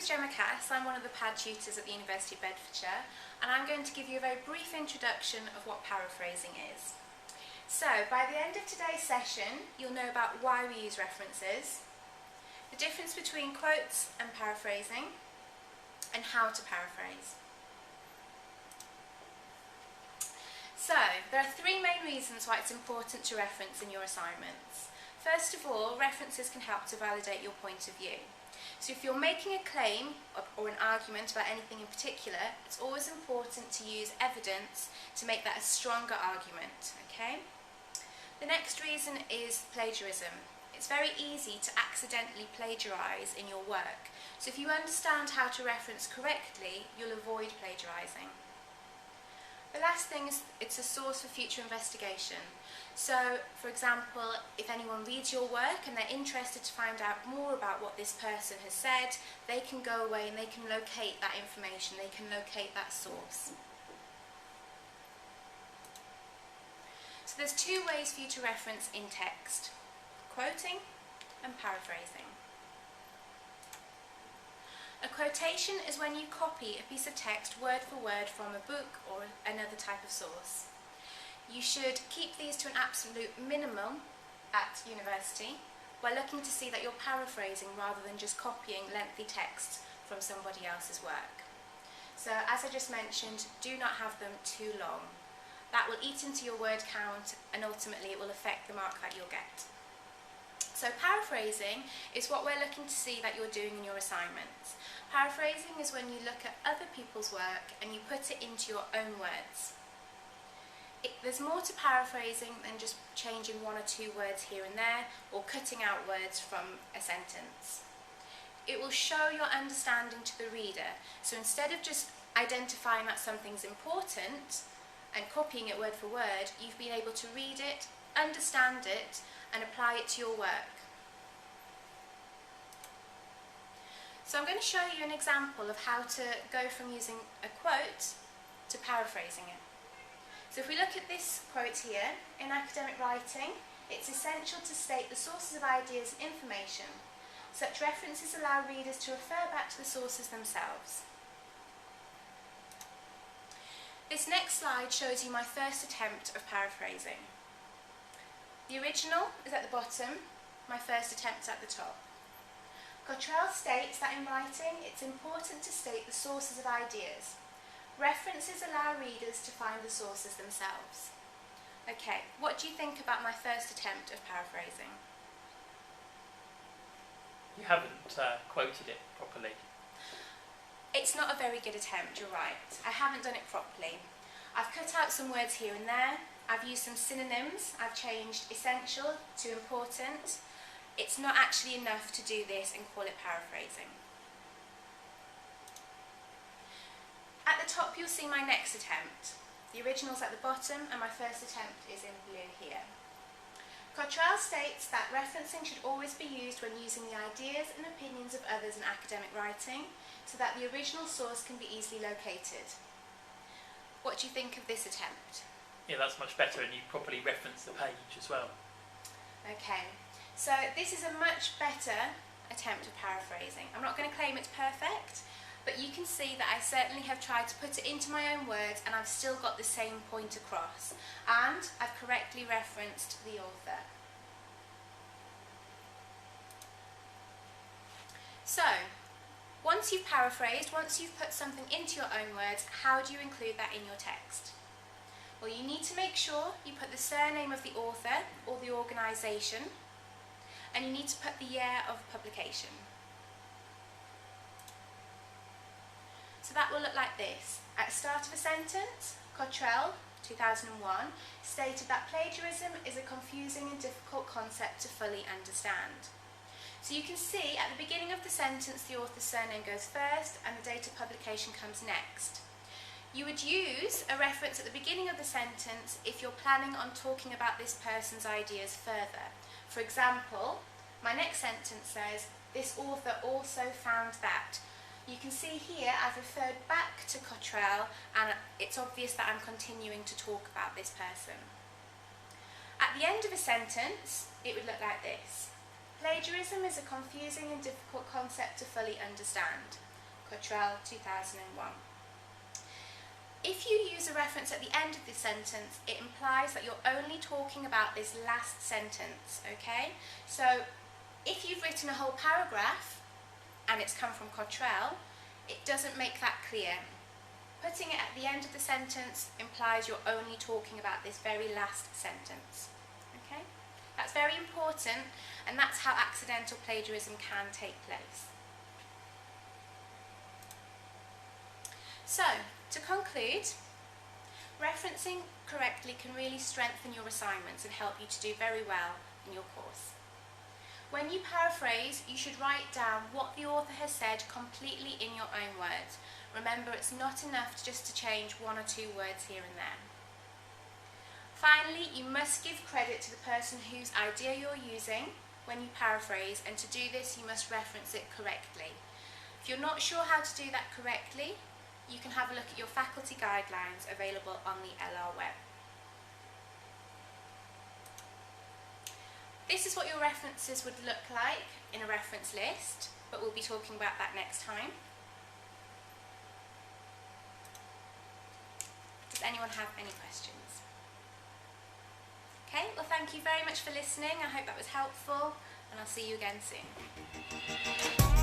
name's Gemma Cass. I'm one of the PAD tutors at the University of Bedfordshire, and I'm going to give you a very brief introduction of what paraphrasing is. So, by the end of today's session, you'll know about why we use references, the difference between quotes and paraphrasing, and how to paraphrase. So, there are three main reasons why it's important to reference in your assignments. First of all, references can help to validate your point of view. So if you're making a claim or an argument about anything in particular, it's always important to use evidence to make that a stronger argument, okay? The next reason is plagiarism. It's very easy to accidentally plagiarise in your work. So if you understand how to reference correctly, you'll avoid plagiarising. The last thing is it's a source for future investigation. So, for example, if anyone reads your work and they're interested to find out more about what this person has said, they can go away and they can locate that information, they can locate that source. So there's two ways for you to reference in text: quoting and paraphrasing. A quotation is when you copy a piece of text word for word from a book or another type of source. You should keep these to an absolute minimum at university by looking to see that you're paraphrasing rather than just copying lengthy texts from somebody else's work. So, as I just mentioned, do not have them too long. That will eat into your word count and ultimately it will affect the mark that you'll get. So paraphrasing is what we're looking to see that you're doing in your assignments. Paraphrasing is when you look at other people's work and you put it into your own words. There's more to paraphrasing than just changing one or two words here and there or cutting out words from a sentence. It will show your understanding to the reader. So instead of just identifying that something's important and copying it word for word, you've been able to read it, understand it, and apply it to your work. So I'm going to show you an example of how to go from using a quote to paraphrasing it. So if we look at this quote here, in academic writing, it's essential to state the sources of ideas and information. Such references allow readers to refer back to the sources themselves. This next slide shows you my first attempt of paraphrasing. The original is at the bottom, my first attempt at the top. Cottrell states that in writing it's important to state the sources of ideas. References allow readers to find the sources themselves. Okay, what do you think about my first attempt of paraphrasing? You haven't quoted it properly. It's not a very good attempt, you're right. I haven't done it properly. I've cut out some words here and there. I've used some synonyms. I've changed essential to important. It's not actually enough to do this and call it paraphrasing. At the top you'll see my next attempt. The original's at the bottom and my first attempt is in blue here. Cottrell states that referencing should always be used when using the ideas and opinions of others in academic writing so that the original source can be easily located. What do you think of this attempt? Yeah, that's much better, and you properly reference the page as well. Okay, so this is a much better attempt of paraphrasing. I'm not going to claim it's perfect, but you can see that I certainly have tried to put it into my own words and I've still got the same point across. And I've correctly referenced the author. So, once you've paraphrased, once you've put something into your own words, how do you include that in your text? Well, you need to make sure you put the surname of the author or the organisation, and you need to put the year of publication. So that will look like this. At the start of a sentence, Cottrell, 2001, stated that plagiarism is a confusing and difficult concept to fully understand. So you can see at the beginning of the sentence the author's surname goes first and the date of publication comes next. You would use a reference at the beginning of the sentence if you're planning on talking about this person's ideas further. For example, my next sentence says, this author also found that. You can see here I've referred back to Cottrell and it's obvious that I'm continuing to talk about this person. At the end of a sentence, it would look like this. Plagiarism is a confusing and difficult concept to fully understand. Cottrell 2001. If you use a reference at the end of the sentence, it implies that you're only talking about this last sentence, okay? So if you've written a whole paragraph and it's come from Cottrell, it doesn't make that clear. Putting it at the end of the sentence implies you're only talking about this very last sentence, okay? That's very important, and that's how accidental plagiarism can take place. So, to conclude, referencing correctly can really strengthen your assignments and help you to do very well in your course. When you paraphrase, you should write down what the author has said completely in your own words. Remember, it's not enough just to change one or two words here and there. Finally, you must give credit to the person whose idea you're using when you paraphrase, and to do this you must reference it correctly. If you're not sure how to do that correctly, you can have a look at your faculty guidelines available on the LR web. This is what your references would look like in a reference list, but we'll be talking about that next time. Does anyone have any questions? Okay, well thank you very much for listening. I hope that was helpful, and I'll see you again soon.